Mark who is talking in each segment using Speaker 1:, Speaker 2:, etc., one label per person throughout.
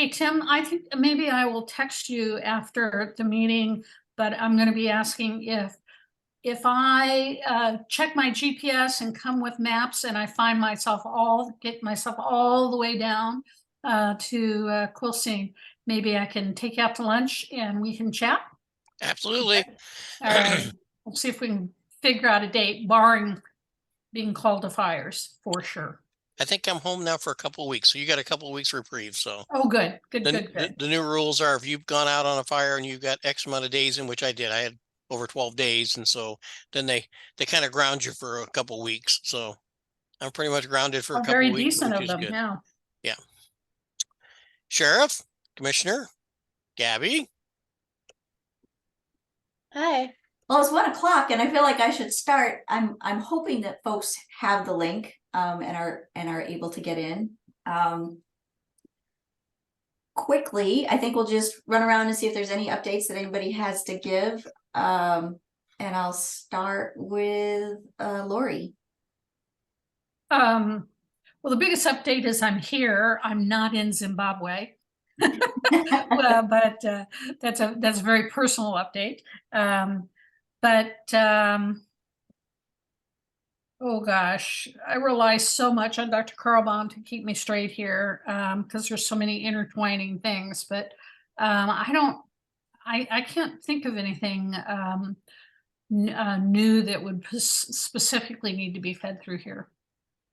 Speaker 1: Hey, Tim, I think maybe I will text you after the meeting, but I'm going to be asking if I check my GPS and come with maps and I find get myself all the way down to Quilcene, maybe I can take you out to lunch and we can chat.
Speaker 2: Absolutely.
Speaker 1: All right. We'll see if we can figure out a date, barring being called to fires, for sure.
Speaker 2: I think I'm home now for a couple of weeks, so you got a couple of weeks reprieve. So
Speaker 1: Oh, good.
Speaker 2: the new rules are if you've gone out on a fire and you've got X amount of days, in which I did, I had over 12 days, and so then they kind of ground you for a couple of weeks. So I'm pretty much grounded for a couple
Speaker 1: Very
Speaker 2: of weeks,
Speaker 1: decent
Speaker 2: which
Speaker 1: of
Speaker 2: is
Speaker 1: them.
Speaker 2: good.
Speaker 1: Yeah.
Speaker 2: Yeah. Sheriff, Commissioner, Gabby.
Speaker 3: Hi. Well, it's 1 o'clock and I feel like I should start. I'm hoping that folks have the link and are able to get in. Quickly, I think we'll just run around and see if there's any updates that anybody has to give. And I'll start with Lori.
Speaker 1: Well, the biggest update is I'm here. I'm not in Zimbabwe. Well, but that's a very personal update. Oh gosh, I rely so much on Dr. Carlbaum to keep me straight here because there's so many intertwining things. But I can't think of anything new that would specifically need to be fed through here.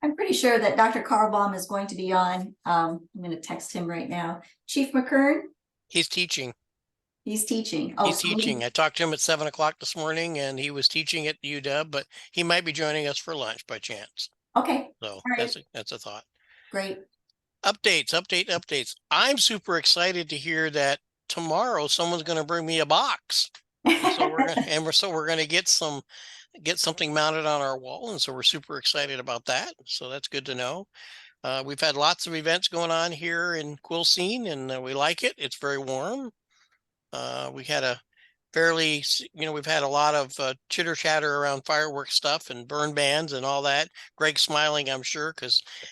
Speaker 3: I'm pretty sure that Dr. Carlbaum is going to be on. I'm going to text him right now. Chief McKern?
Speaker 2: He's teaching.
Speaker 3: He's teaching.
Speaker 2: Oh, he's teaching. I talked to him at 7 o'clock this morning, and he was teaching at UW, but he might be joining us for lunch by chance.
Speaker 3: Okay.
Speaker 2: So
Speaker 3: right.
Speaker 2: that's a thought.
Speaker 3: Great.
Speaker 2: Updates. I'm super excited to hear that tomorrow someone's going to bring me a box. So we're going to get something mounted on our wall, and so we're super excited about that. So that's good to know. We've had lots of events going on here in Quilcene, and we like it. It's very warm. We had we've had a lot of chitter chatter around fireworks stuff and burn bans and all that. Greg's smiling, I'm sure,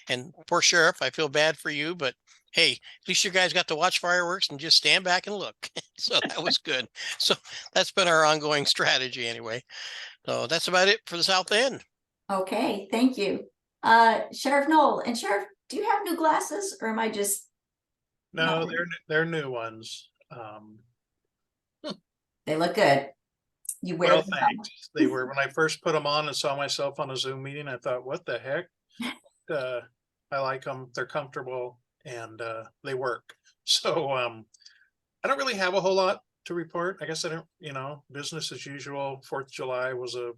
Speaker 2: and poor Sheriff, I feel bad for you, but hey, at least you guys got to watch fireworks and just stand back and look. So that was good. So that's been our ongoing strategy anyway. So that's about it for the South End.
Speaker 3: Okay, thank you. Sheriff Knoll, and Sheriff, do you have new glasses or am I just...
Speaker 4: No, they're new ones.
Speaker 3: They look good. You wear them.
Speaker 4: Thanks. They were, when I first put them on and saw myself on a Zoom meeting, I thought, what the heck? I like them. They're comfortable and they work. So I don't really have a whole lot to report. I guess I don't, business as usual. 4th of July was a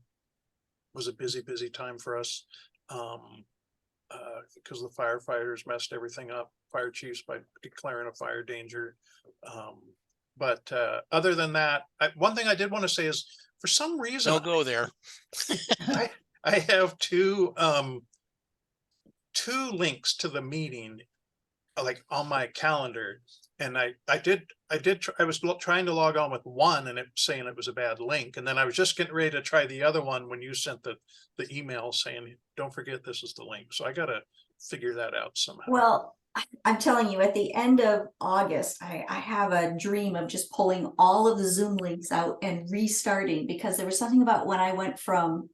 Speaker 4: busy time for us because the firefighters messed everything up, fire chiefs, by declaring a fire danger. But other than that, one thing I did want to say is, for some reason,
Speaker 2: don't go there.
Speaker 4: I have two links to the meeting, like on my calendar, and I was trying to log on with one, and it was saying it was a bad link, and then I was just getting ready to try the other one when you sent the email saying, "Don't forget this is the link." So I got to figure that out somehow.
Speaker 3: Well, I'm telling you, at the end of August, I have a dream of just pulling all of the Zoom links out and restarting, because there was something about when I went from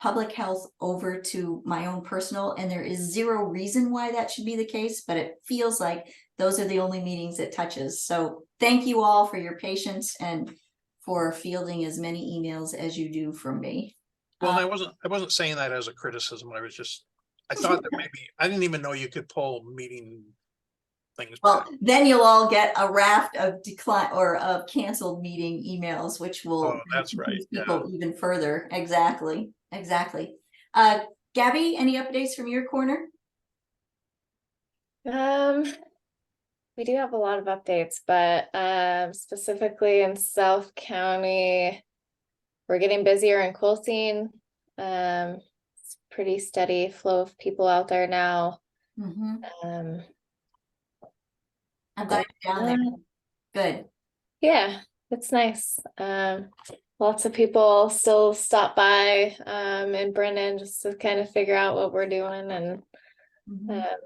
Speaker 3: public health over to my own personal, and there is zero reason why that should be the case, but it feels like those are the only meetings it touches. So thank you all for your patience and for fielding as many emails as you do from me.
Speaker 4: Well, I wasn't saying that as a criticism. I thought that maybe I didn't even know you could pull meeting things.
Speaker 3: Well,
Speaker 4: back.
Speaker 3: then you'll all get a raft of decline or of canceled meeting emails, which will
Speaker 4: that's right.
Speaker 3: People even further. Exactly. Gabby, any updates from your corner?
Speaker 5: We do have a lot of updates, but specifically in South County, we're getting busier in Quilcene. It's pretty steady flow of people out there now.
Speaker 3: I'm glad you're down there. Good.
Speaker 5: Yeah, it's nice. Lots of people still stop by in Brennan just to kind of figure out what we're doing, and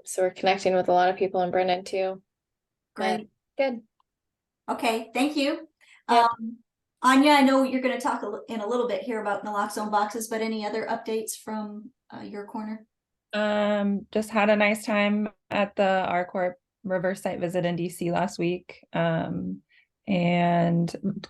Speaker 5: so we're connecting with a lot of people in Brennan too.
Speaker 3: Good.
Speaker 5: Good.
Speaker 3: Okay, thank you.
Speaker 5: Yep.
Speaker 3: Anya, I know you're going to talk in a little bit here about naloxone boxes, but any other updates from your corner?
Speaker 6: Just had a nice time at the R-Corp River site visit in DC last week. And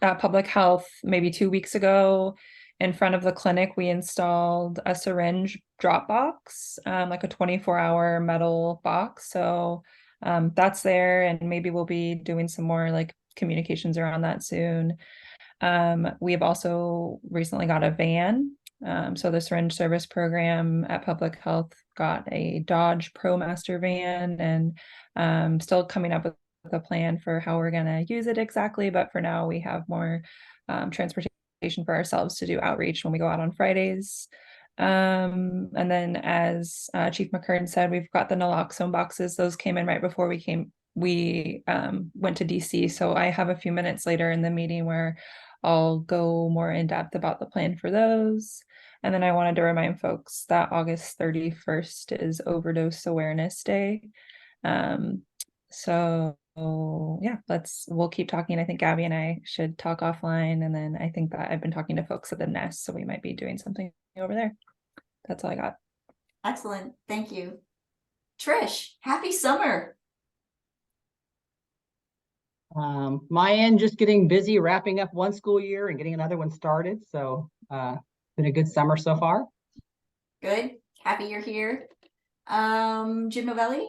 Speaker 6: at Public Health, maybe 2 weeks ago, in front of the clinic, we installed a syringe drop box, like a 24-hour metal box. So that's there, and maybe we'll be doing some more like communications around that soon. We have also recently got a van. So the syringe service program at Public Health got a Dodge ProMaster van, and still coming up with a plan for how we're going to use it exactly. But for now, we have more transportation for ourselves to do outreach when we go out on Fridays. And then, as Chief McKern said, we've got the naloxone boxes. Those came in right before we went to DC. So I have a few minutes later in the meeting where I'll go more in depth about the plan for those. And then I wanted to remind folks that August 31st is Overdose Awareness Day. So yeah, we'll keep talking. I think Gabby and I should talk offline. And then I think that I've been talking to folks at the Nest, so we might be doing something over there. That's all I got.
Speaker 3: Excellent. Thank you. Trish, happy summer.
Speaker 7: My end, just getting busy wrapping up one school year and getting another one started. So been a good summer so far.
Speaker 3: Good. Happy you're here. Jim Novelli?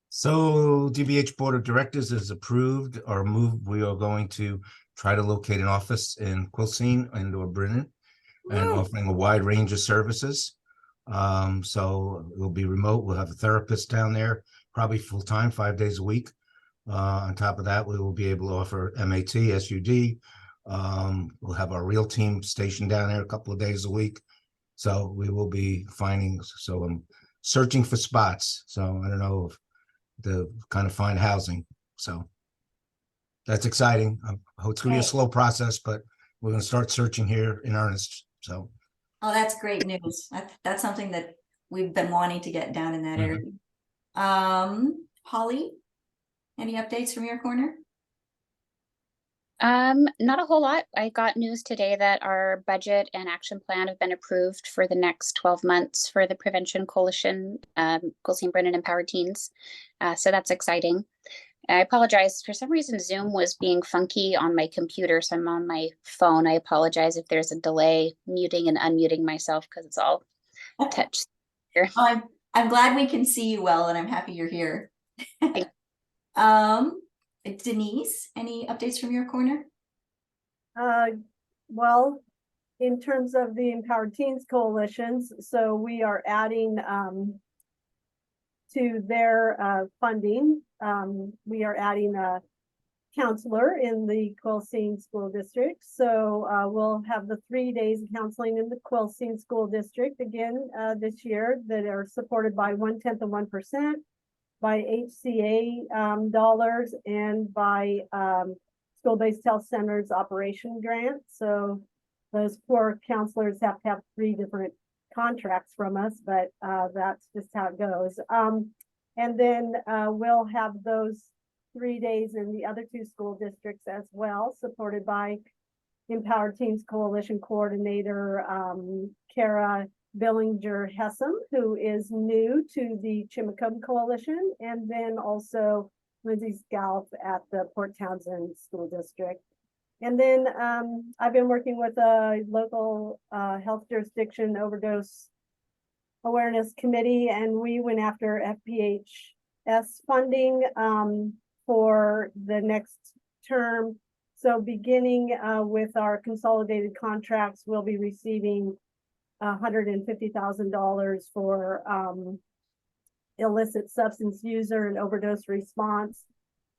Speaker 8: So DBH Board of Directors has approved our move. We are going to try to locate an office in Quilcene and or Brennan and offering a wide range of services. So it will be remote. We'll have a therapist down there, probably full-time, 5 days a week. On top of that, we will be able to offer MAT, SUD. We'll have our real team stationed down there a couple of days a week. So we will be finding, so I'm searching for spots. So I don't know if to kind of find housing. So that's exciting. I hope it's going to be a slow process, but we're going to start searching here in earnest. So.
Speaker 3: Oh, that's great news. That's something that we've been wanting to get down in that area. Holly, any updates from your corner?
Speaker 9: Not a whole lot. I got news today that our budget and action plan have been approved for the next 12 months for the Prevention Coalition, Quilcene Brennan Empowered Teens. So that's exciting. I apologize. For some reason, Zoom was being funky on my computer, so I'm on my phone. I apologize if there's a delay muting and unmuting myself because it's all touch here.
Speaker 3: I'm glad we can see you well, and I'm happy you're here. Denise, any updates from your corner?
Speaker 10: Well, in terms of the Empowered Teens Coalitions, so we are adding to their funding. We are adding a counselor in the Quilcene School District. So we'll have the 3 days of counseling in the Quilcene School District again this year that are supported by 0.1% of 1%. By HCA dollars and by school-based health centers operation grant. So those 4 counselors have to have 3 different contracts from us, but that's just how it goes. And then we'll have those 3 days in the other 2 school districts as well, supported by Empowered Teens Coalition Coordinator Kara Billinger Hessam, who is new to the Chimacum Coalition, and then also Lindsay Scalf at the Port Townsend School District. And then I've been working with a local health jurisdiction overdose awareness committee, and we went after FPHS funding for the next term. So beginning with our consolidated contracts, we'll be receiving $150,000 for illicit substance user and overdose response.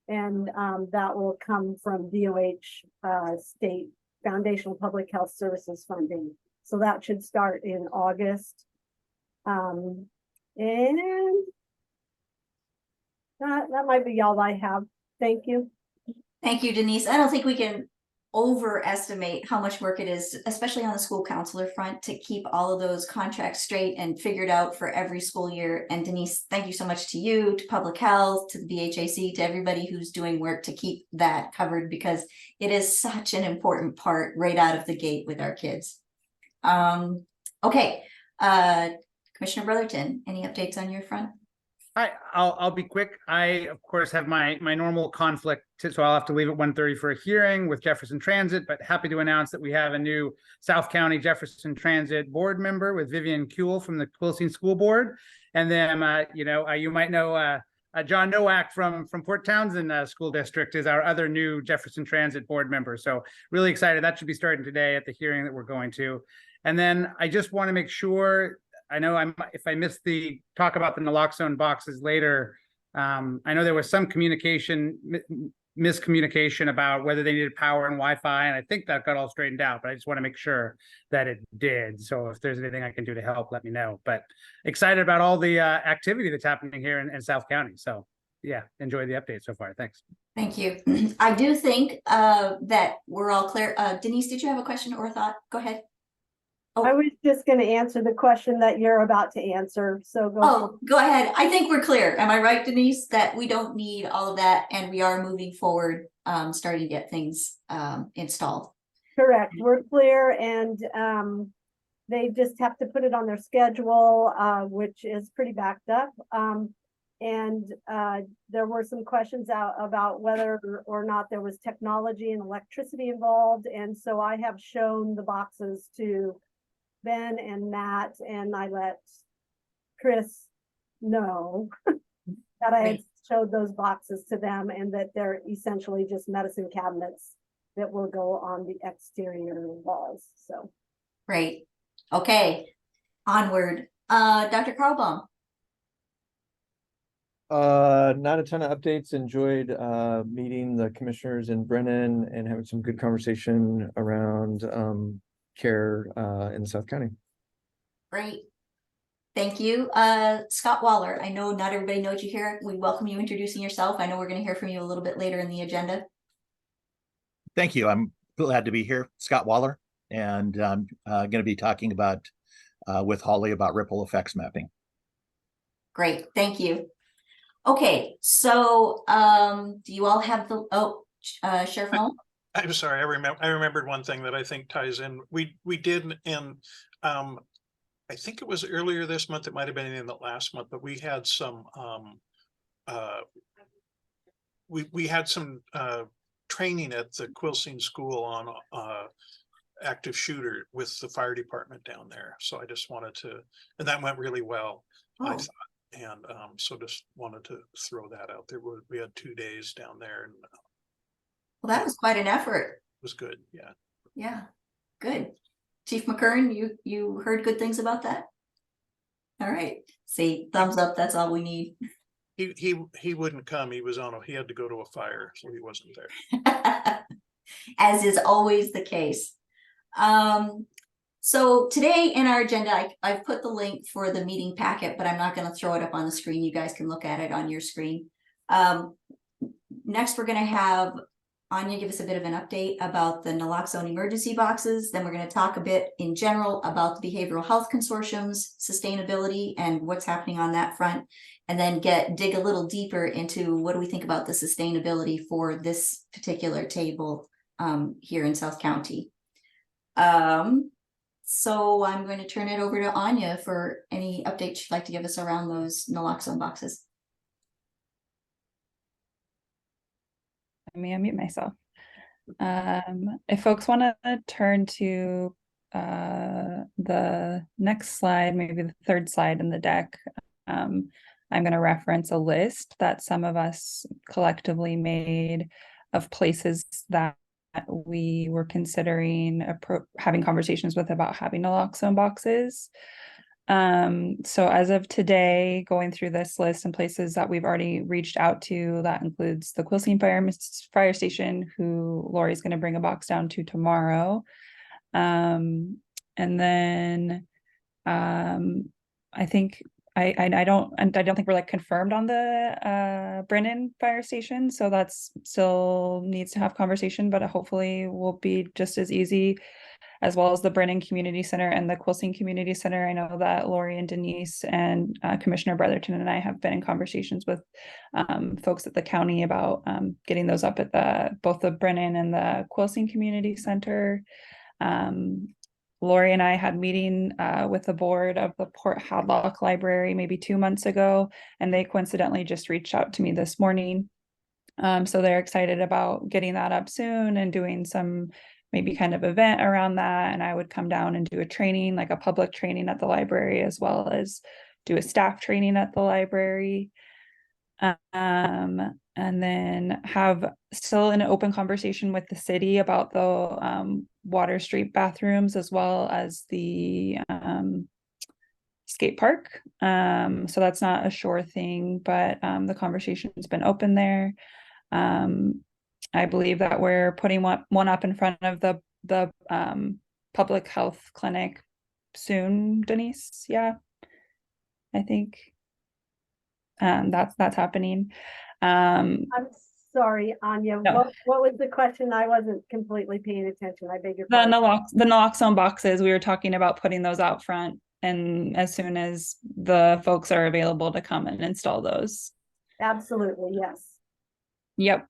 Speaker 10: And that will come from DOH state foundational public health services funding. So that should start in August. And that might be all I have. Thank you.
Speaker 3: Thank you, Denise. I don't think we can overestimate how much work it is, especially on the school counselor front, to keep all of those contracts straight and figured out for every school year. And Denise, thank you so much to you, to public health, to the BHAC, to everybody who's doing work to keep that covered, because it is such an important part right out of the gate with our kids. Okay, Commissioner Brotherton, any updates on your front?
Speaker 11: I'll be quick. I of course have my normal conflict, so I'll have to leave at 1:30 for a hearing with Jefferson Transit, but happy to announce that we have a new South County Jefferson Transit board member with Vivian Kuehl from the Quilcene School Board. And then you might know John Nowak from Port Townsend School District is our other new Jefferson Transit board member. So really excited. That should be starting today at the hearing that we're going to. And then I just want to make sure, I know if I missed the talk about the naloxone boxes later, I know there was some miscommunication about whether they needed power and Wi-Fi, and I think that got all straightened out, but I just want to make sure that it did. So if there's anything I can do to help, let me know. But excited about all the activity that's happening here in South County. So yeah, enjoy the update so far. Thanks.
Speaker 3: Thank you. I do think that we're all clear. Denise, did you have a question or a thought? Go ahead.
Speaker 10: I was just going to answer the question that you're about to answer. So
Speaker 3: go ahead. I think we're clear. Am I right, Denise, that we don't need all of that and we are moving forward, starting to get things installed?
Speaker 10: Correct. We're clear, and they just have to put it on their schedule, which is pretty backed up. And there were some questions about whether or not there was technology and electricity involved. And so I have shown the boxes to Ben and Matt, and I let Chris know that I had showed those boxes to them, and that they're essentially just medicine cabinets that will go on the exterior walls. So
Speaker 3: great. Okay, onward. Dr. Carlbaum.
Speaker 12: Not a ton of updates. Enjoyed meeting the commissioners in Brennan and having some good conversation around care in South County.
Speaker 3: Great. Thank you. Scott Waller, I know not everybody knows you here. We welcome you introducing yourself. I know we're going to hear from you a little bit later in the agenda.
Speaker 13: Thank you. I'm glad to be here. Scott Waller, and I'm going to be talking about with Holly about ripple effects mapping.
Speaker 3: Great. Thank you. Okay, so do you all have the Sheriff Noel?
Speaker 4: I'm sorry, I remembered one thing that I think ties in. We did in I think it was earlier this month, it might have been in the last month, but we had some we had some training at the Quilcene School on active shooter with the fire department down there. So I just wanted to, and that went really well, I thought. And so just wanted to throw that out there. We had 2 days down there, and
Speaker 3: well, that was quite an effort.
Speaker 4: it was good. Yeah.
Speaker 3: Yeah, good. Chief McKern, you heard good things about that? All right. See, thumbs up. That's all we need.
Speaker 4: He wouldn't come. He had to go to a fire, so he wasn't there.
Speaker 3: As is always the case. So today in our agenda, I've put the link for the meeting packet, but I'm not going to throw it up on the screen. You guys can look at it on your screen. Next, we're going to have Anya give us a bit of an update about the naloxone emergency boxes. Then we're going to talk a bit in general about the behavioral health consortium's sustainability and what's happening on that front. And then dig a little deeper into what do we think about the sustainability for this particular table here in South County. So I'm going to turn it over to Anya for any updates she'd like to give us around those naloxone boxes.
Speaker 6: Let me unmute myself. If folks want to turn to the next slide, maybe the third slide in the deck, I'm going to reference a list that some of us collectively made of places that we were considering having conversations with about having naloxone boxes. So as of today, going through this list and places that we've already reached out to, that includes the Quilcene Fire Station, who Lori's going to bring a box down to tomorrow. And then I think I don't think we're like confirmed on the Brennan fire station, so that's still needs to have conversation, but hopefully will be just as easy, as well as the Brennan Community Center and the Quilcene Community Center. I know that Lori and Denise and Commissioner Brotherton and I have been in conversations with folks at the county about getting those up at both the Brennan and the Quilcene Community Center. Lori and I had meeting with the board of the Port Hadlock Library maybe 2 months ago, and they coincidentally just reached out to me this morning. So they're excited about getting that up soon and doing some maybe kind of event around that. And I would come down and do a training, like a public training at the library, as well as do a staff training at the library. And then have still an open conversation with the city about the Water Street bathrooms, as well as the skate park. So that's not a sure thing, but the conversation's been open there. I believe that we're putting one up in front of the public health clinic soon, Denise. Yeah, I think that's happening.
Speaker 10: I'm sorry, Anya.
Speaker 6: No.
Speaker 10: What was the question? I wasn't completely paying attention. I beg your pardon.
Speaker 6: The naloxone boxes, we were talking about putting those out front, and as soon as the folks are available to come and install those.
Speaker 10: Absolutely, yes.
Speaker 6: Yep.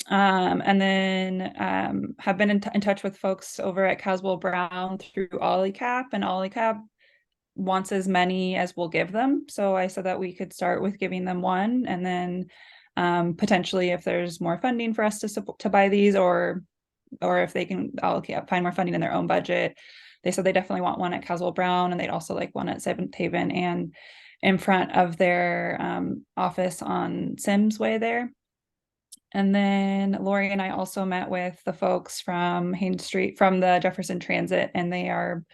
Speaker 6: And then have been in touch with folks over at Caswell Brown through OLLICAP, and OLLICAP wants as many as we'll give them. So I said that we could start with giving them one, and then potentially if there's more funding for us to buy these, or if they can find more funding in their own budget. They said they definitely want one at Caswell Brown, and they'd also like one at Seventh Haven and in front of their office on Sims Way there. And then Lori and I also met with the folks from Haines Street, from the Jefferson Transit, and they are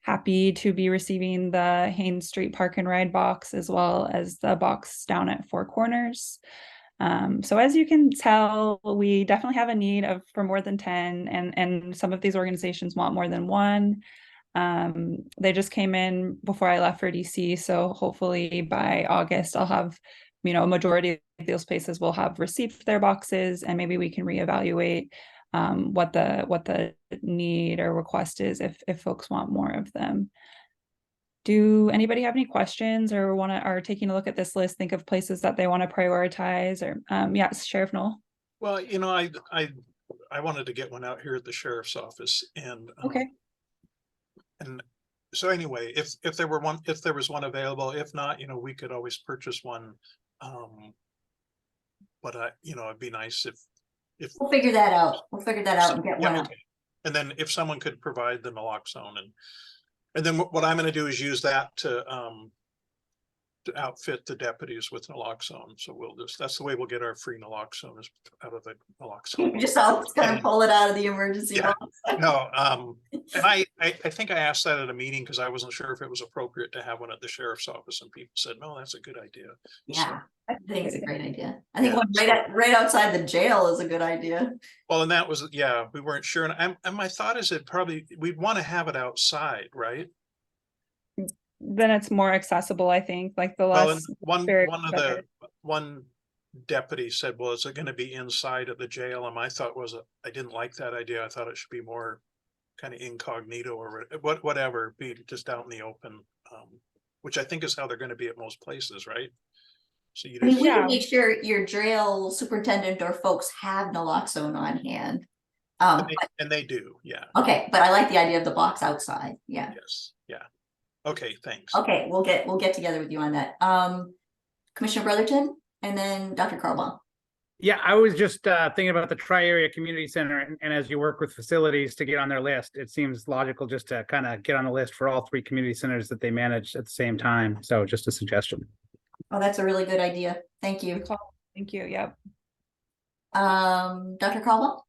Speaker 6: happy to be receiving the Haines Street Park and Ride box, as well as the box down at Four Corners. So as you can tell, we definitely have a need for more than 10, and some of these organizations want more than one. They just came in before I left for DC, so hopefully by August I'll have, a majority of those places will have received their boxes, and maybe we can reevaluate what the need or request is if folks want more of them. Do anybody have any questions or are taking a look at this list, think of places that they want to prioritize? Or yes, Sheriff Knoll.
Speaker 4: Well, I wanted to get one out here at the sheriff's office, and
Speaker 6: okay.
Speaker 4: And so anyway, if there was one available, if not, we could always purchase one. But it'd be nice if
Speaker 3: we'll figure that out. We'll figure that out and get one.
Speaker 4: Okay. And then if someone could provide the naloxone, and then what I'm going to do is use that to outfit the deputies with naloxone. So that's the way we'll get our free naloxone, is out of the naloxone.
Speaker 3: You're just always gonna pull it out of the emergency box.
Speaker 4: No, and I think I asked that at a meeting because I wasn't sure if it was appropriate to have one at the sheriff's office, and people said, no, that's a good idea.
Speaker 3: Yeah, I think it's a great idea. I think one right outside the jail is a good idea.
Speaker 4: Well, and that was, we weren't sure. And my thought is we'd want to have it outside, right?
Speaker 6: Then it's more accessible, I think, like the less.
Speaker 4: One deputy said, well, is it going to be inside of the jail? And my thought was, I didn't like that idea. I thought it should be more kind of incognito, or whatever, be just out in the open, which I think is how they're going to be at most places, right? So
Speaker 3: we can make sure your jail superintendent or folks have naloxone on hand.
Speaker 4: And they do, yeah.
Speaker 3: Okay, but I like the idea of the box outside. Yeah.
Speaker 4: Yes. Yeah. Okay, thanks.
Speaker 3: Okay, we'll get together with you on that. Commissioner Brotherton, and then Dr. Carlbaum.
Speaker 11: Yeah, I was just thinking about the Tri-Area Community Center, and as you work with facilities to get on their list, it seems logical just to kind of get on the list for all 3 community centers that they manage at the same time. So just a suggestion.
Speaker 3: Oh, that's a really good idea. Thank you.
Speaker 6: Thank you. Yep.
Speaker 3: Dr. Carlbaum?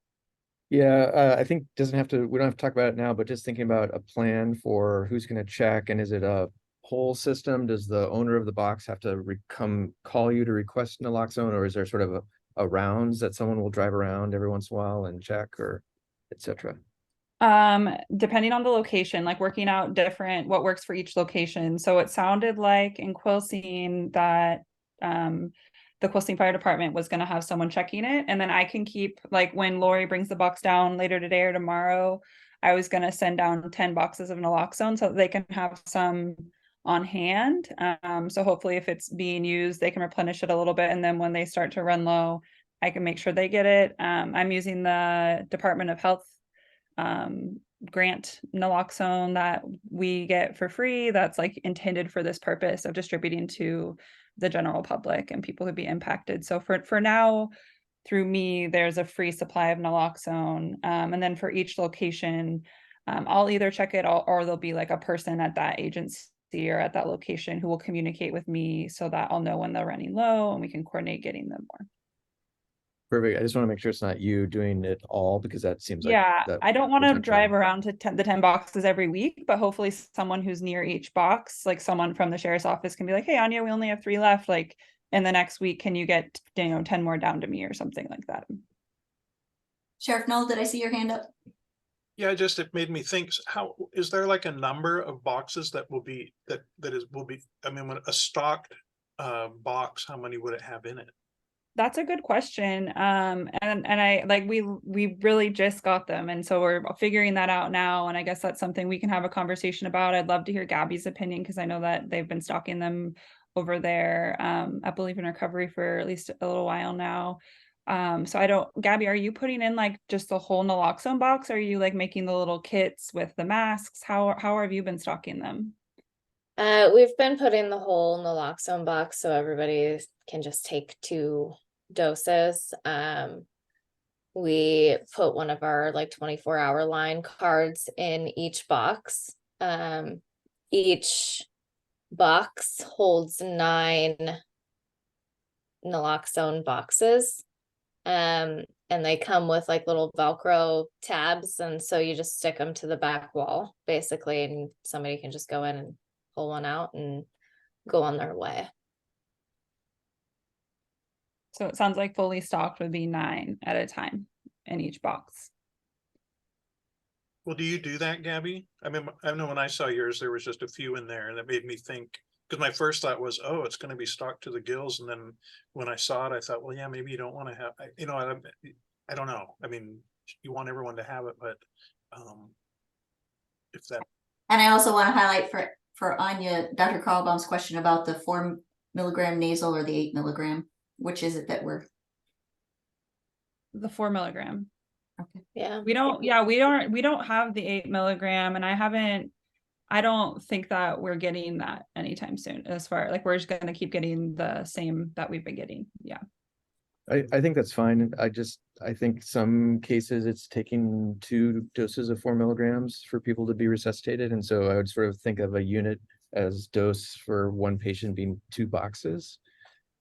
Speaker 12: Yeah, I think we don't have to talk about it now, but just thinking about a plan for who's going to check, and is it a whole system? Does the owner of the box have to come call you to request naloxone, or is there sort of a rounds that someone will drive around every once in a while and check, or etc.?
Speaker 6: Depending on the location, like working out different, what works for each location. So it sounded like in Quilcene that, the Quilcene Fire Department was gonna have someone checking it, and then I can keep, like, when Lori brings the box down later today or tomorrow, I was gonna send down 10 boxes of naloxone so that they can have some on hand. So hopefully if it's being used, they can replenish it a little bit, and then when they start to run low, I can make sure they get it. I'm using the Department of Health grant naloxone that we get for free, that's like intended for this purpose of distributing to the general public and people who'd be impacted. So for now, through me, there's a free supply of naloxone. And then for each location, I'll either check it or there'll be like a person at that agency or at that location who will communicate with me so that I'll know when they're running low and we can coordinate getting them more.
Speaker 12: Perfect. I just want to make sure it's not you doing it all, because that seems like
Speaker 6: Yeah,
Speaker 12: that
Speaker 6: I don't want to
Speaker 12: potentially-
Speaker 6: drive around to the 10 boxes every week, but hopefully someone who's near each box, like someone from the sheriff's office can be like, hey, Anya, we only have 3 left. Like in the next week, can you get, 10 more down to me or something like that?
Speaker 3: Sheriff Noel, did I see your hand up?
Speaker 4: Yeah, just it made me think, how, is there like a number of boxes that will be, I mean, when a stocked box, how many would it have in it?
Speaker 6: That's a good question. And I like we really just got them, and so we're figuring that out now. And I guess that's something we can have a conversation about. I'd love to hear Gabby's opinion because I know that they've been stocking them over there. I believe in recovery for at least a little while now. So I don't, Gabby, are you putting in like just the whole naloxone box? Or are you like making the little kits with the masks? How have you been stocking them?
Speaker 5: We've been putting the whole naloxone box so everybody can just take 2 doses. We put one of our like 24-hour line cards in each box. Each box holds 9 naloxone boxes. And they come with like little Velcro tabs, and so you just stick them to the back wall basically, and somebody can just go in and pull one out and go on their way.
Speaker 6: So it sounds like fully stocked would be 9 at a time in each box.
Speaker 4: Well, do you do that, Gabby? I mean, I know when I saw yours, there was just a few in there, and that made me think, because my first thought was, oh, it's going to be stocked to the gills. And then when I saw it, I thought, well, yeah, maybe you don't want to have, I don't know. I mean, you want everyone to have it, but if that.
Speaker 3: And I also want to highlight for Anya, Dr. Carlbaum's question about the 4 milligram nasal or the 8 milligram. Which is it that we're?
Speaker 6: The 4 milligram.
Speaker 3: Okay.
Speaker 5: Yeah.
Speaker 6: We don't have the 8 milligram, and I don't think that we're getting that anytime soon, as far like we're just gonna keep getting the same that we've been getting. Yeah.
Speaker 12: I think that's fine. I think some cases it's taking 2 doses of 4 milligrams for people to be resuscitated. And so I would sort of think of a unit as dose for one patient being 2 boxes.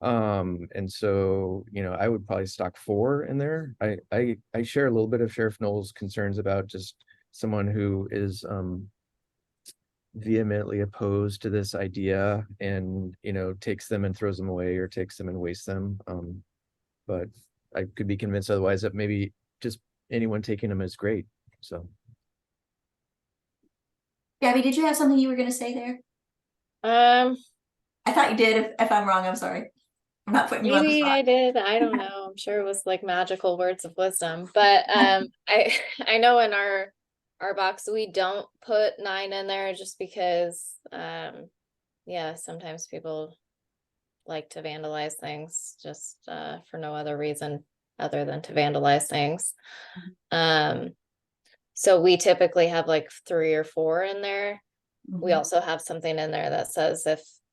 Speaker 12: And so, I would probably stock 4 in there. I share a little bit of Sheriff Noel's concerns about just someone who is vehemently opposed to this idea and, takes them and throws them away or takes them and wastes them. But I could be convinced otherwise that maybe just anyone taking them is great. So.
Speaker 3: Gabby, did you have something you were going to say there? I thought you did. If I'm wrong, I'm sorry. I'm not putting you on the
Speaker 5: Maybe
Speaker 3: spot.
Speaker 5: I did. I don't know. I'm sure it was like magical words of wisdom. But I know in our box we don't put 9 in there just because sometimes people like to vandalize things just for no other reason other than to vandalize things. So we typically have like 3 or 4 in there. We also have something in there that says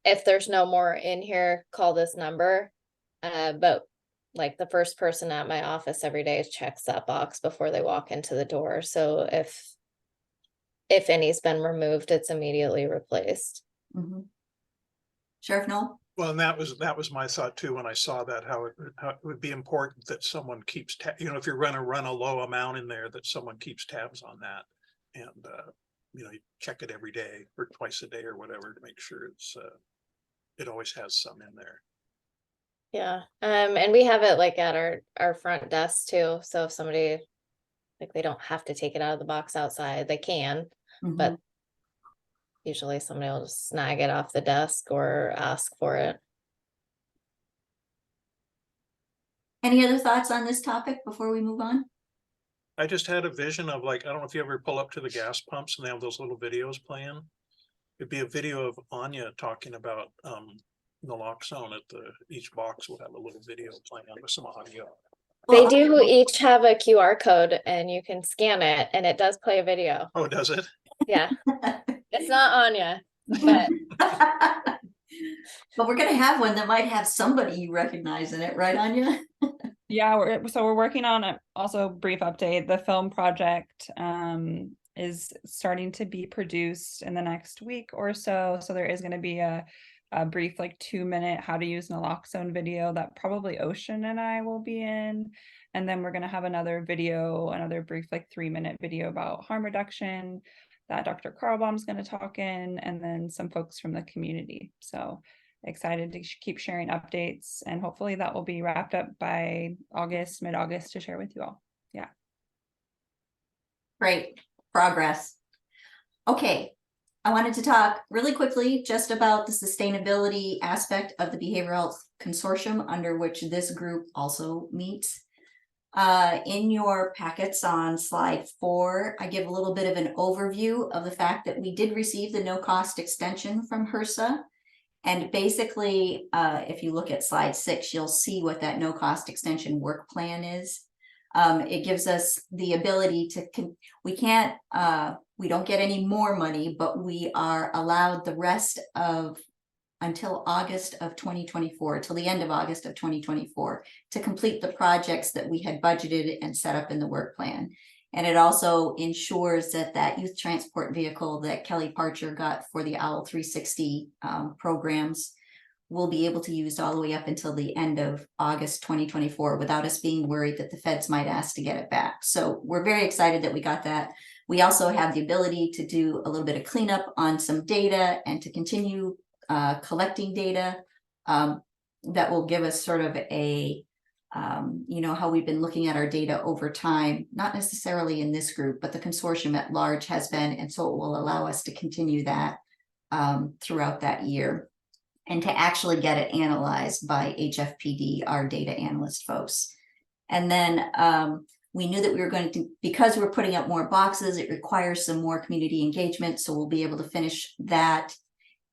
Speaker 5: if there's no more in here, call this number. But like the first person at my office every day checks that box before they walk into the door. So if any's been removed, it's immediately replaced.
Speaker 3: Sheriff Noel?
Speaker 4: Well, and that was my thought too, when I saw that, how it would be important that someone keeps, if you're going to run a low amount in there, that someone keeps tabs on that. And, you check it every day or twice a day or whatever to make sure it always has some in there.
Speaker 5: Yeah. And we have it like at our front desk too. So if somebody Like they don't have to take it out of the box outside. They can,
Speaker 3: Mhm.
Speaker 5: but usually somebody will just snag it off the desk or ask for it.
Speaker 3: Any other thoughts on this topic before we move on?
Speaker 4: I just had a vision of like, I don't know if you ever pull up to the gas pumps and they have those little videos playing. It'd be a video of Anya talking about naloxone at each box will have a little video playing with some audio.
Speaker 5: They
Speaker 3: Well,
Speaker 5: do each have a QR code and you can scan it and it does play a video.
Speaker 4: Oh, does it?
Speaker 5: Yeah. It's not Anya, but
Speaker 3: But we're gonna have one that might have somebody you recognize in it, right, Anya?
Speaker 6: Yeah, we're working on a also brief update. The film project is starting to be produced in the next week or so. So there is going to be a brief like 2-minute how to use naloxone video that probably Ocean and I will be in. And then we're going to have another brief like 3-minute video about harm reduction that Dr. Carlbaum's going to talk in, and then some folks from the community. So excited to keep sharing updates, and hopefully that will be wrapped up by mid-August to share with you all. Yeah.
Speaker 3: Great progress. Okay, I wanted to talk really quickly just about the sustainability aspect of the behavioral health consortium under which this group also meets. In your packets on slide 4, I give a little bit of an overview of the fact that we did receive the no-cost extension from HRSA. And basically, if you look at slide 6, you'll see what that no-cost extension work plan is. It gives us the ability to, we don't get any more money, but we are allowed the rest of until August of 2024, till the end of August of 2024, to complete the projects that we had budgeted and set up in the work plan. And it also ensures that that youth transport vehicle that Kelly Parcher got for the OWL 360 programs will be able to use all the way up until the end of August 2024 without us being worried that the feds might ask to get it back. So we're very excited that we got that. We also have the ability to do a little bit of cleanup on some data and to continue collecting data that will give us sort of a how we've been looking at our data over time, not necessarily in this group, but the consortium at large has been, and so it will allow us to continue that throughout that year and to actually get it analyzed by HFPD, our data analyst folks. And then we knew that we were going to, because we're putting up more boxes, it requires some more community engagement, so we'll be able to finish that.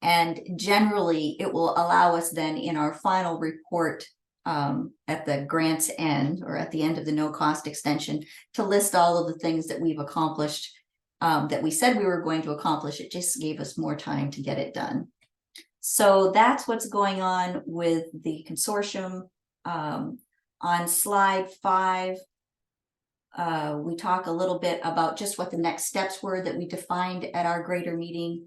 Speaker 3: And generally, it will allow us then in our final report at the grant's end or at the end of the no-cost extension to list all of the things that we've accomplished that we said we were going to accomplish. It just gave us more time to get it done. So that's what's going on with the consortium. On slide 5, we talk a little bit about just what the next steps were that we defined at our greater meeting.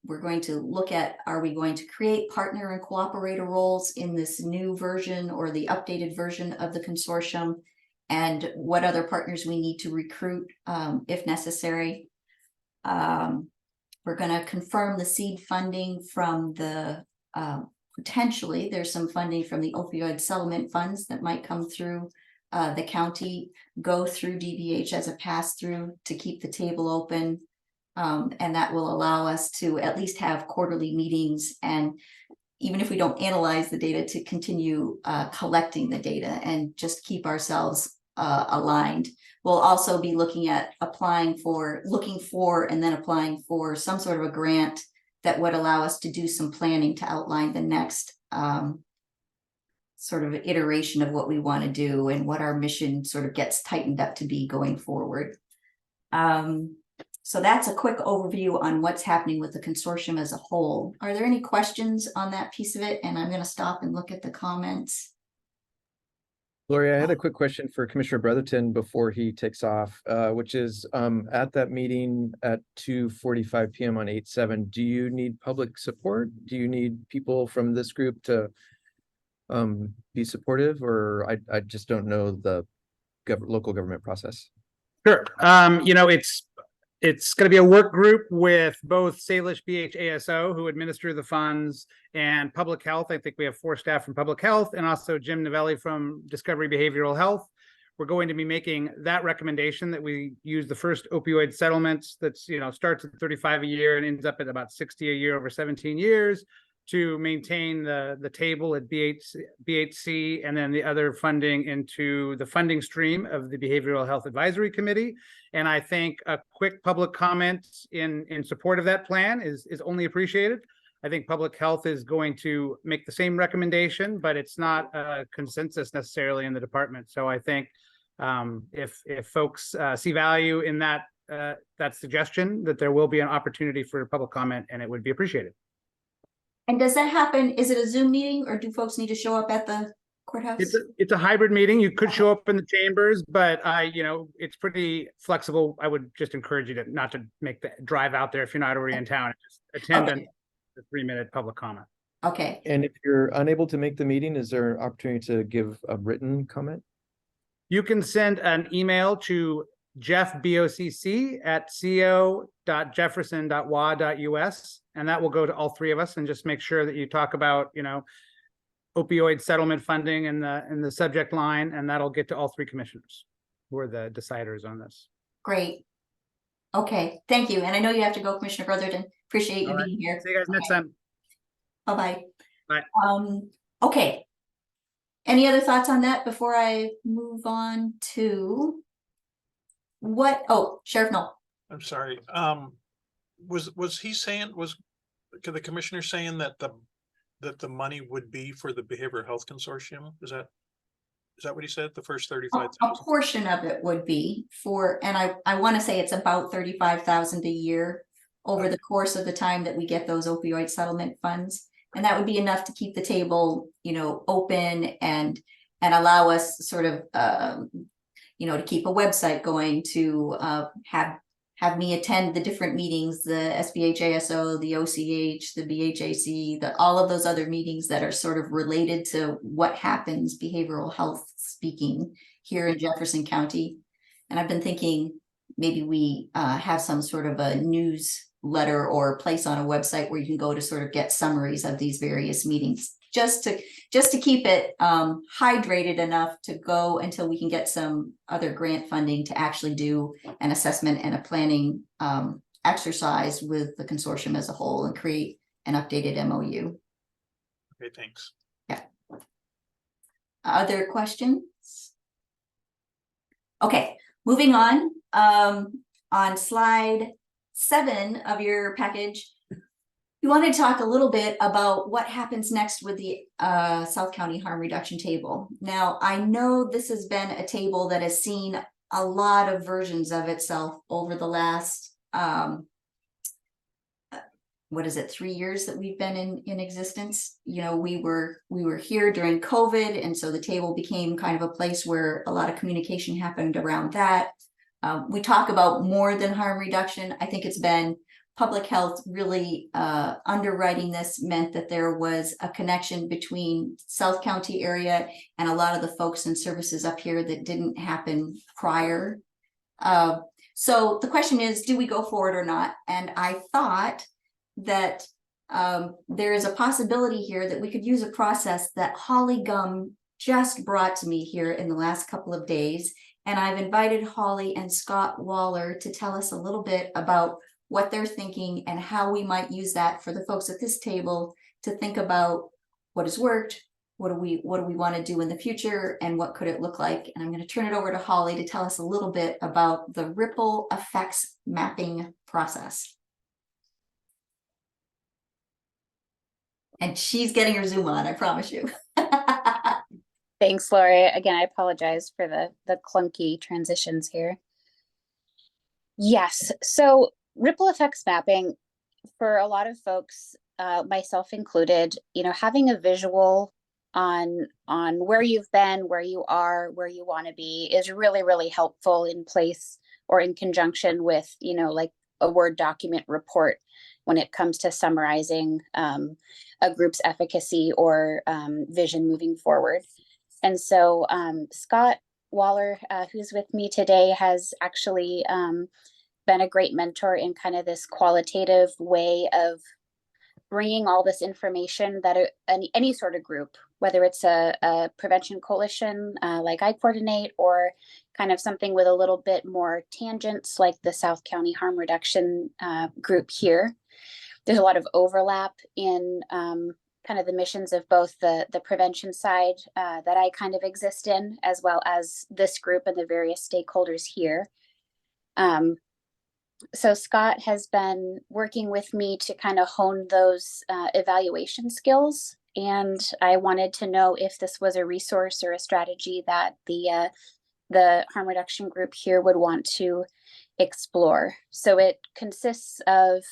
Speaker 3: We're going to look at, are we going to create partner and cooperator roles in this new version or the updated version of the consortium, and what other partners we need to recruit if necessary. We're going to confirm the seed funding from the, potentially there's some funding from the opioid settlement funds that might come through the county, go through DBH as a pass-through to keep the table open. And that will allow us to at least have quarterly meetings, and even if we don't analyze the data, to continue collecting the data and just keep ourselves aligned. We'll also be looking at looking for and then applying for some sort of a grant that would allow us to do some planning to outline the next sort of iteration of what we want to do and what our mission sort of gets tightened up to be going forward. So that's a quick overview on what's happening with the consortium as a whole. Are there any questions on that piece of it? And I'm going to stop and look at the comments.
Speaker 12: Lori, I had a quick question for Commissioner Brotherton before he takes off, which is at that meeting at 2:45 p.m. on 8/7, do you need public support? Do you need people from this group to be supportive, or I just don't know the local government process?
Speaker 11: Sure. It's going to be a work group with both Salish BHASO, who administer the funds, and public health. I think we have 4 staff from public health, and also Jim Novelli from Discovery Behavioral Health. we're going to be making that recommendation that we use the first opioid settlements that's, starts at 35 a year and ends up at about 60 a year over 17 years to maintain the table at BHC and then the other funding into the funding stream of the Behavioral Health Advisory Committee. And I think a quick public comment in support of that plan is only appreciated. I think public health is going to make the same recommendation, but it's not a consensus necessarily in the department. So I think if folks see value in that suggestion, that there will be an opportunity for public comment, and it would be appreciated.
Speaker 3: And does that happen? Is it a Zoom meeting, or do folks need to show up at the courthouse?
Speaker 11: It's a hybrid meeting. You could show up in the chambers, but it's pretty flexible. I would just encourage you not to make the drive out there if you're not already in town. Just attend the 3-minute public comment.
Speaker 3: Okay.
Speaker 12: And if you're unable to make the meeting, is there an opportunity to give a written comment?
Speaker 11: You can send an email to jeffbocc@co.jefferson.wa.us, and that will go to all three of us, and just make sure that you talk about, opioid settlement funding in the subject line, and that'll get to all three commissioners who are the deciders on this.
Speaker 3: Great. Okay, thank you. And I know you have to go, Commissioner Brotherton. Appreciate you being here.
Speaker 11: See you guys next time.
Speaker 3: Bye-bye.
Speaker 11: Bye.
Speaker 3: Okay. Any other thoughts on that before I move on to what? Oh, Sheriff Knoll.
Speaker 4: I'm sorry. Was he saying, was the commissioner saying that the money would be for the Behavioral Health Consortium? Is that what he said? The first 35,000?
Speaker 3: A portion of it would be for, and I want to say it's about 35,000 a year over the course of the time that we get those opioid settlement funds. And that would be enough to keep the table, open and allow us sort of, to keep a website going, to have me attend the different meetings, the SBHASO, the OCH, the BHAC, all of those other meetings that are sort of related to what happens behavioral health speaking here in Jefferson County. And I've been thinking maybe we have some sort of a newsletter or place on a website where you can go to sort of get summaries of these various meetings, just to keep it hydrated enough to go until we can get some other grant funding to actually do an assessment and a planning exercise with the consortium as a whole and create an updated MOU.
Speaker 4: Okay, thanks.
Speaker 3: Yeah. Other questions? Okay, moving on. On slide 7 of your package, we want to talk a little bit about what happens next with the South County harm reduction table. Now, I know this has been a table that has seen a lot of versions of itself over the last, 3 years that we've been in existence. We were here during COVID, and so the table became kind of a place where a lot of communication happened around that. We talk about more than harm reduction. I think it's been public health really underwriting this meant that there was a connection between South County area and a lot of the folks and services up here that didn't happen prior. So the question is, do we go forward or not? And I thought that there is a possibility here that we could use a process that Holly Gumm just brought to me here in the last couple of days. And I've invited Holly and Scott Waller to tell us a little bit about what they're thinking and how we might use that for the folks at this table to think about what has worked, what do we want to do in the future, and what could it look like. And I'm going to turn it over to Holly to tell us a little bit about the ripple effects mapping process. And she's getting her Zoom on, I promise you.
Speaker 9: Thanks, Lori. Again, I apologize for the clunky transitions here. Yes, so ripple effects mapping, for a lot of folks, myself included, having a visual on where you've been, where you are, where you want to be is really, really helpful in place or in conjunction with, like a Word document report when it comes to summarizing a group's efficacy or vision moving forward. And so Scott Waller, who's with me today, has actually been a great mentor in kind of this qualitative way of bringing all this information that any sort of group whether it's a prevention coalition like I coordinate, or kind of something with a little bit more tangents like the South County Harm Reduction group here. There's a lot of overlap in kind of the missions of both the prevention side that I kind of exist in, as well as this group and the various stakeholders here. So Scott has been working with me to kind of hone those evaluation skills. And I wanted to know if this was a resource or a strategy that the harm reduction group here would want to explore. So it consists of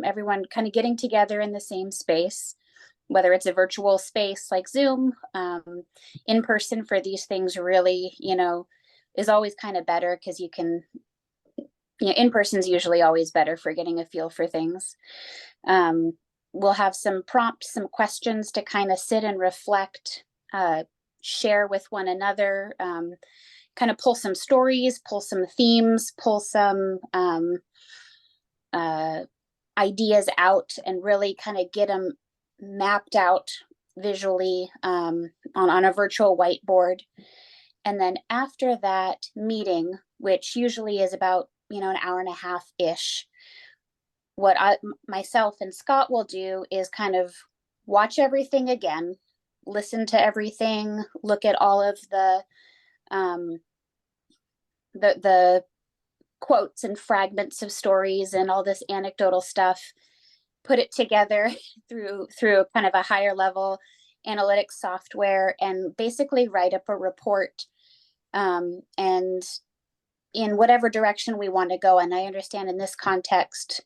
Speaker 9: everyone kind of getting together in the same space, whether it's a virtual space like Zoom, in person for these things really, is always kind of better because you can, in person is usually always better for getting a feel for things. We'll have some prompts, some questions to kind of sit and reflect, share with one another, kind of pull some stories, pull some themes, pull some ideas out, and really kind of get them mapped out visually on a virtual whiteboard. And then after that meeting, which usually is about an hour and a half-ish, what myself and Scott will do is kind of watch everything again, listen to everything, look at all of the quotes and fragments of stories and all this anecdotal stuff, put it together through kind of a higher level analytics software, and basically write up a report, and in whatever direction we want to go. And I understand in this context,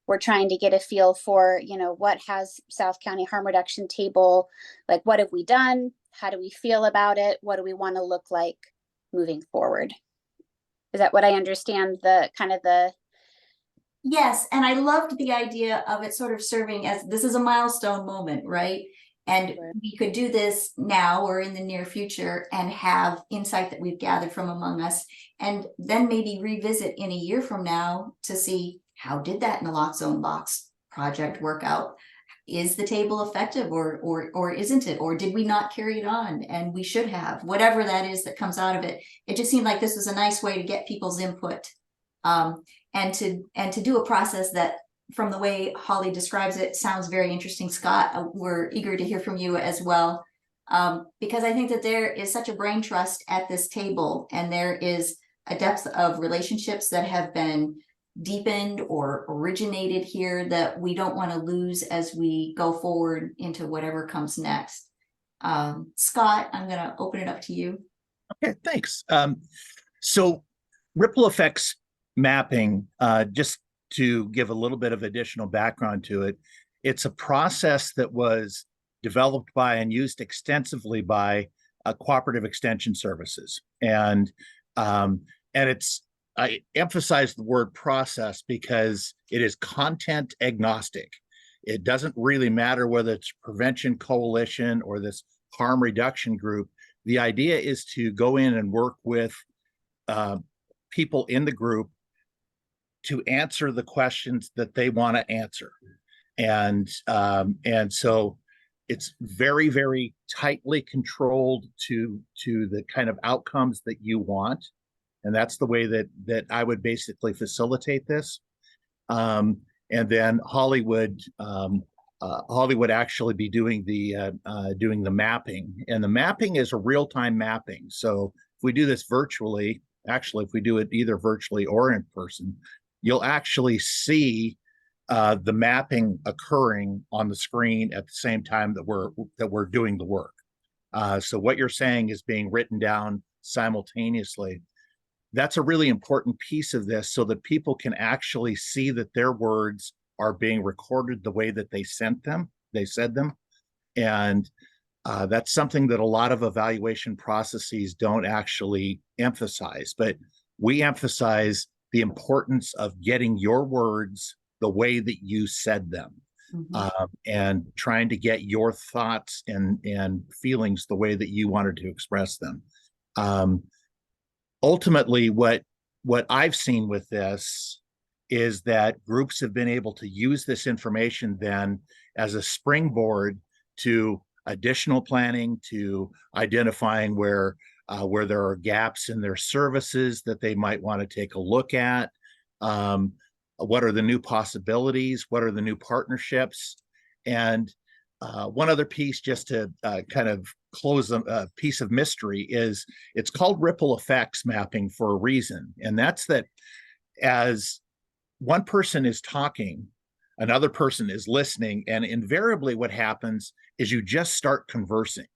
Speaker 9: we're trying to get a feel for, what has South County Harm Reduction Table, like what have we done? How do we feel about it? What do we want to look like moving forward? Is that what I understand
Speaker 3: Yes, and I loved the idea of it sort of serving as, this is a milestone moment, right? And we could do this now or in the near future and have insight that we've gathered from among us, and then maybe revisit in a year from now to see, how did that Naloxone box project work out? Is the table effective or isn't it? Or did we not carry it on and we should have? Whatever that is that comes out of it. It just seemed like this was a nice way to get people's input. And to do a process that, from the way Holly describes it, sounds very interesting. Scott, we're eager to hear from you as well, because I think that there is such a brain trust at this table, and there is a depth of relationships that have been deepened or originated here that we don't want to lose as we go forward into whatever comes next. Scott, I'm going to open it up to you.
Speaker 13: Okay, thanks. So ripple effects mapping, just to give a little bit of additional background to it, it's a process that was developed by and used extensively by cooperative extension services. And I emphasize the word process because it is content agnostic. It doesn't really matter whether it's prevention coalition or this harm reduction group. The idea is to go in and work with people in the group to answer the questions that they want to answer. And so it's very, very tightly controlled to the kind of outcomes that you want. And that's the way that I would basically facilitate this. And then Holly would actually be doing the mapping. And the mapping is a real-time mapping. So if we do this virtually, actually, if we do it either virtually or in person, you'll actually see the mapping occurring on the screen at the same time that we're doing the work. So what you're saying is being written down simultaneously. That's a really important piece of this, so that people can actually see that their words are being recorded the way that they said them. And that's something that a lot of evaluation processes don't actually emphasize, but we emphasize the importance of getting your words the way that you said them, and trying to get your thoughts and feelings the way that you wanted to express them. Ultimately, what I've seen with this is that groups have been able to use this information then as a springboard to additional planning to identifying where there are gaps in their services that they might want to take a look at. What are the new possibilities? What are the new partnerships? And one other piece, just to kind of close a piece of mystery, is it's called ripple effects mapping for a reason. And that's that as one person is talking, another person is listening, and invariably what happens is you just start conversing.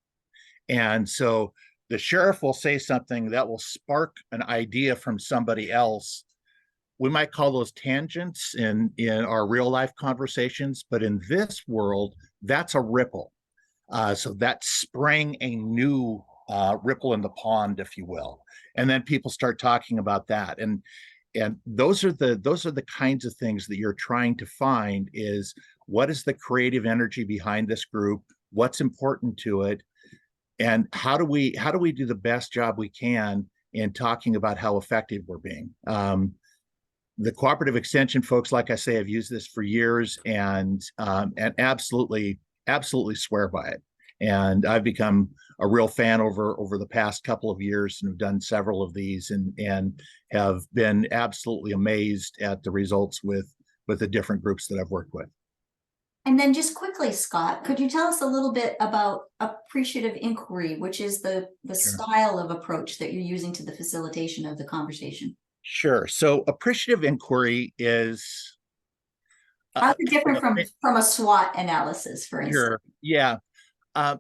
Speaker 13: And so the sheriff will say something that will spark an idea from somebody else. We might call those tangents in our real life conversations, but in this world, that's a ripple. So that's spraying a new ripple in the pond, if you will. And then people start talking about that. And those are the kinds of things that you're trying to find, is what is the creative energy behind this group? What's important to it? And how do we do the best job we can in talking about how effective we're being? The cooperative extension folks, like I say, have used this for years and absolutely swear by it. And I've become a real fan over the past couple of years and have done several of these and have been absolutely amazed at the results with the different groups that I've worked with.
Speaker 3: And then just quickly, Scott, could you tell us a little bit about appreciative inquiry, which is the
Speaker 13: Sure.
Speaker 3: style of approach that you're using to the facilitation of the conversation?
Speaker 13: Sure. So appreciative inquiry is
Speaker 3: how's it different from a SWOT analysis, for instance?
Speaker 13: Sure. Yeah.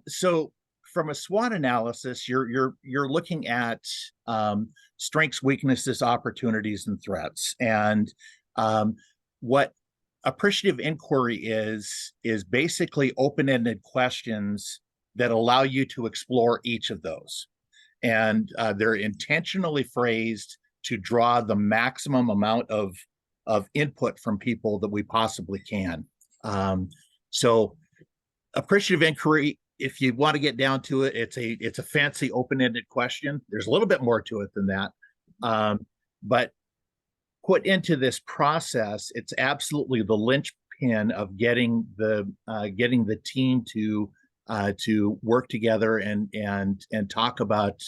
Speaker 13: So from a SWOT analysis, you're looking at strengths, weaknesses, opportunities, and threats. And what appreciative inquiry is basically open-ended questions that allow you to explore each of those. And they're intentionally phrased to draw the maximum amount of input from people that we possibly can. So appreciative inquiry, if you want to get down to it, it's a fancy open-ended question. There's a little bit more to it than that. But put into this process, it's absolutely the linchpin of getting the team to work together and talk about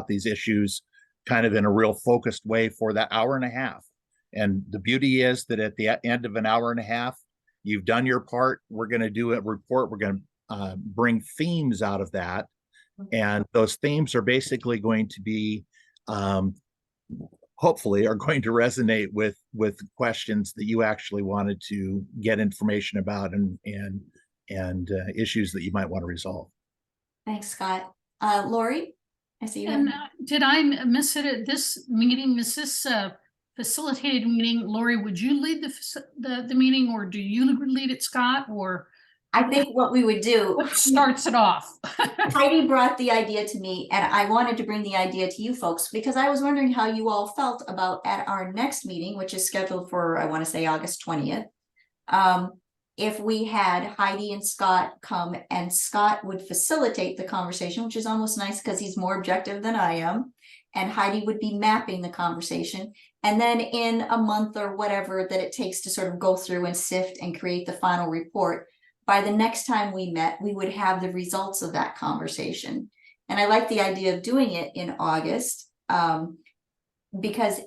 Speaker 13: these issues kind of in a real focused way for that hour and a half. And the beauty is that at the end of an hour and a half, you've done your part. We're going to do a report. We're going to bring themes out of that. And those themes are basically going to be, hopefully, are going to resonate with questions that you actually wanted to get information about and issues that you might want to resolve.
Speaker 3: Thanks, Scott. Lori, I see you.
Speaker 1: And did I miss it at this meeting? Is this facilitated meeting? Lori, would you lead the meeting, or do you lead it, Scott? Or
Speaker 3: I think what we would do,
Speaker 1: what starts it off?
Speaker 3: Heidi brought the idea to me, and I wanted to bring the idea to you folks because I was wondering how you all felt about at our next meeting, which is scheduled for, I want to say, August 20th. If we had Heidi and Scott come, and Scott would facilitate the conversation, which is almost nice because he's more objective than I am, and Heidi would be mapping the conversation. And then in a month or whatever that it takes to sort of go through and sift and create the final report, by the next time we met, we would have the results of that conversation. And I like the idea of doing it in August because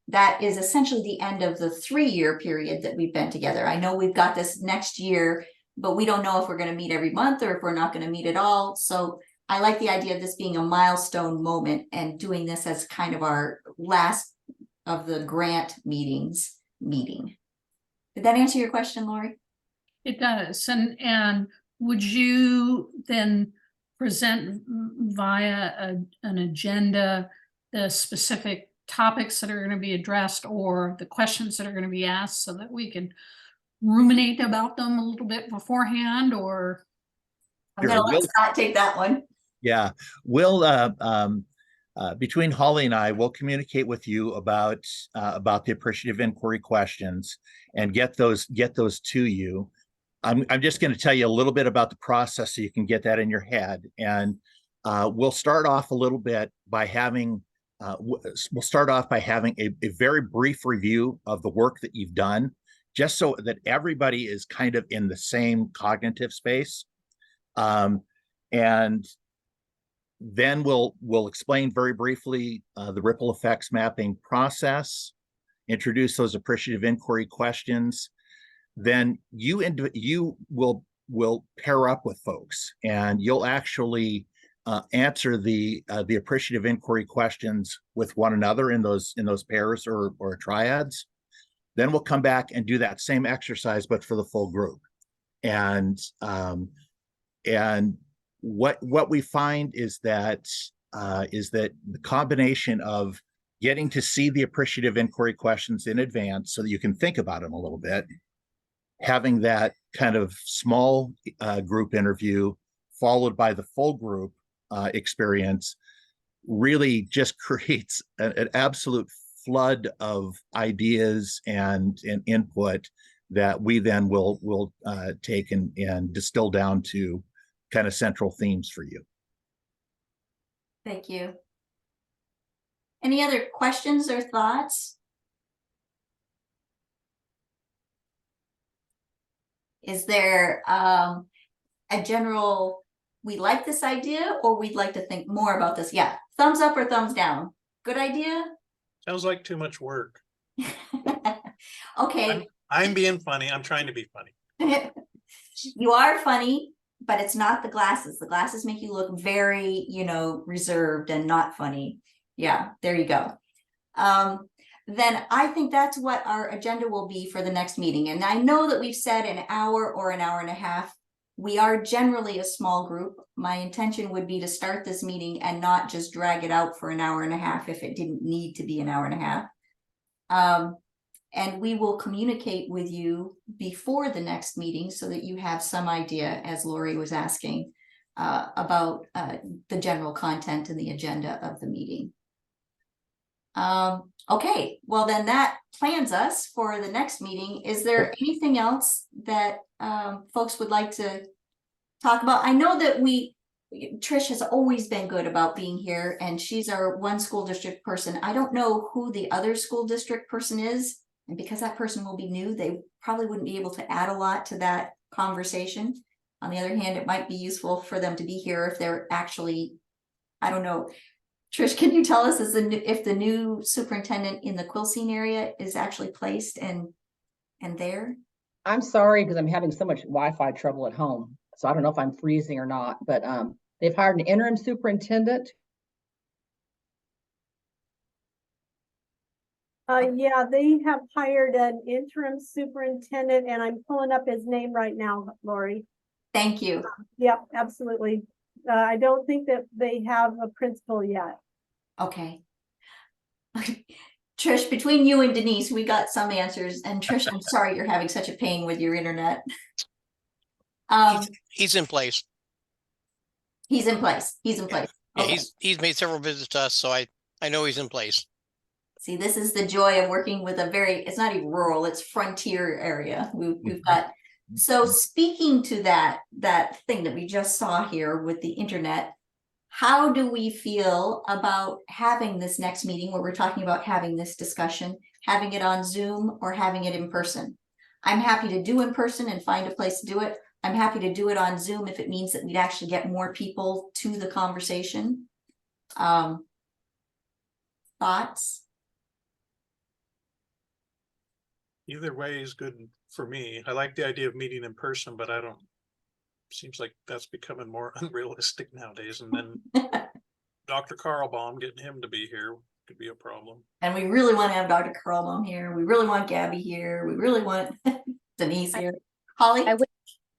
Speaker 3: that is essentially the end of the 3-year period that we've been together. I know we've got this next year, but we don't know if we're going to meet every month or if we're not going to meet at all. So I like the idea of this being a milestone moment and doing this as kind of our last of the grant meeting. Did that answer your question, Lori?
Speaker 1: It does. And would you then present via an agenda the specific topics that are going to be addressed or the questions that are going to be asked so that we can ruminate about them a little bit beforehand? Or
Speaker 3: I'm going to let Scott take that one.
Speaker 13: Yeah, we'll between Holly and I, we'll communicate with you about the appreciative inquiry questions and get those to you. I'm just going to tell you a little bit about the process so you can get that in your head. And we'll start off a little bit by having a very brief review of the work that you've done, just so that everybody is kind of in the same cognitive space. And then we'll explain very briefly the ripple effects mapping process, introduce those appreciative inquiry questions. Then you will pair up with folks, and you'll actually answer the appreciative inquiry questions with one another in those pairs or triads. Then we'll come back and do that same exercise, but for the full group. And what we find is that the combination of getting to see the appreciative inquiry questions in advance so that you can think about them a little bit, having that kind of small group interview followed by the full group experience really just creates an absolute flood of ideas and input that we then will take and distill down to kind of central themes for you.
Speaker 3: Thank you. Any other questions or thoughts? Is there a general, we like this idea, or we'd like to think more about this? Yeah, thumbs up or thumbs down? Good idea?
Speaker 4: Sounds like too much work.
Speaker 3: Okay.
Speaker 4: I'm being funny. I'm trying to be funny.
Speaker 3: You are funny, but it's not the glasses. The glasses make you look very, reserved and not funny. Yeah, there you go. Then I think that's what our agenda will be for the next meeting. And I know that we've said an hour or an hour and a half. We are generally a small group. My intention would be to start this meeting and not just drag it out for an hour and a half if it didn't need to be an hour and a half. And we will communicate with you before the next meeting so that you have some idea, as Lori was asking, about the general content and the agenda of the meeting. Okay, well then that plans us for the next meeting. Is there anything else that folks would like to talk about? I know that Trish has always been good about being here, and she's our one school district person. I don't know who the other school district person is, and because that person will be new, they probably wouldn't be able to add a lot to that conversation. On the other hand, it might be useful for them to be here if they're actually, I don't know. Trish, can you tell us if the new superintendent in the Quilcene area is actually placed and there?
Speaker 14: I'm sorry, because I'm having so much Wi-Fi trouble at home. So I don't know if I'm freezing or not, but they've hired an interim superintendent.
Speaker 10: Yeah, they have hired an interim superintendent, and I'm pulling up his name right now, Lori.
Speaker 3: Thank you.
Speaker 10: Yeah, absolutely. I don't think that they have a principal yet.
Speaker 3: Okay. Trish, between you and Denise, we got some answers. And Trish, I'm sorry you're having such a pain with your internet.
Speaker 2: He's in place.
Speaker 3: He's in place. He's in place.
Speaker 2: Yeah,
Speaker 3: Okay.
Speaker 2: he's made several visits to us, so I know he's in place.
Speaker 3: See, this is the joy of working with it's not even rural, it's frontier area. We've got, so speaking to that thing that we just saw here with the internet, how do we feel about having this next meeting where we're talking about having this discussion, having it on Zoom or having it in person? I'm happy to do in person and find a place to do it. I'm happy to do it on Zoom if it means that we'd actually get more people to the conversation. Thoughts?
Speaker 4: Either way is good for me. I like the idea of meeting in person, but seems like that's becoming more unrealistic nowadays. And then Dr. Carlbaum, getting him to be here could be a problem.
Speaker 3: And we really want to have Dr. Carlbaum here. We really want Gabby here. We really want Denise here. Holly?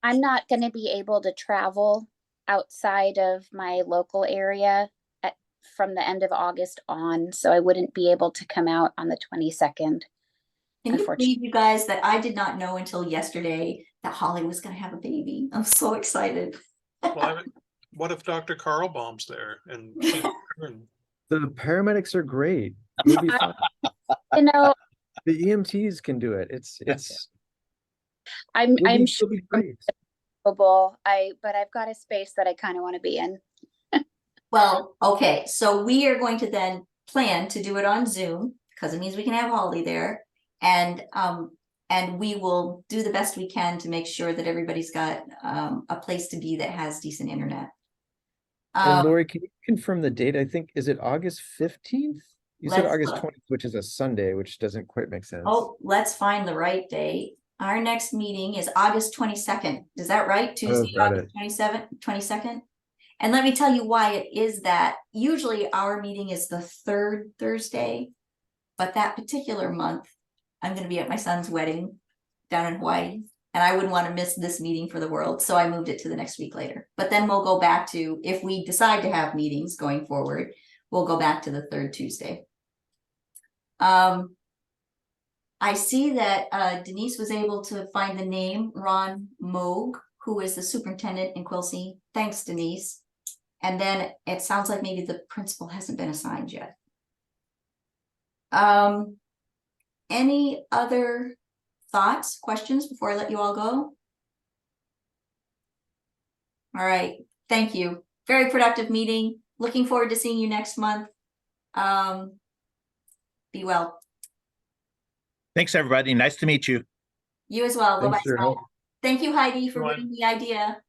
Speaker 9: I'm not going to be able to travel outside of my local area from the end of August on, so I wouldn't be able to come out on the 22nd.
Speaker 3: Can you believe, you guys, that I did not know until yesterday that Holly was going to have a baby? I'm so excited.
Speaker 4: Well, what if Dr. Carlbaum's there and
Speaker 12: the paramedics are great. You'll be fine.
Speaker 9: The
Speaker 12: EMTs can do it.
Speaker 9: I'm sure
Speaker 12: be great.
Speaker 9: but I've got a space that I kind of want to be in.
Speaker 3: Well, okay, so we are going to then plan to do it on Zoom because it means we can have Holly there. And And we will do the best we can to make sure that everybody's got a place to be that has decent internet.
Speaker 12: And Lori, can you confirm the date? I think, is it August 15th? You said
Speaker 3: Let's
Speaker 12: August
Speaker 3: look.
Speaker 12: 20th, which is a Sunday, which doesn't quite make sense.
Speaker 3: Oh, let's find the right date. Our next meeting is August 22nd. Is that right? Tuesday,
Speaker 12: got
Speaker 3: August 22nd. And let me tell you why it is that. Usually our meeting is the third Thursday, but that particular month, I'm going to be at my son's wedding down in Hawaii, and I wouldn't want to miss this meeting for the world. So I moved it to the next week later. But then we'll go back to, if we decide to have meetings going forward, we'll go back to the third Tuesday. I see that Denise was able to find the name Ron Moog, who is the superintendent in Quilcene. Thanks, Denise. And then it sounds like maybe the principal hasn't been assigned yet. Any other thoughts, questions before I let you all go? All right, thank you. Very productive meeting. Looking forward to seeing you next month. Be well.
Speaker 13: Thanks, everybody. Nice to meet you.
Speaker 3: You as well.
Speaker 12: Thanks
Speaker 3: Bye-bye.
Speaker 12: for your help.
Speaker 3: Thank you, Heidi, for
Speaker 4: Everyone.
Speaker 3: bringing the idea.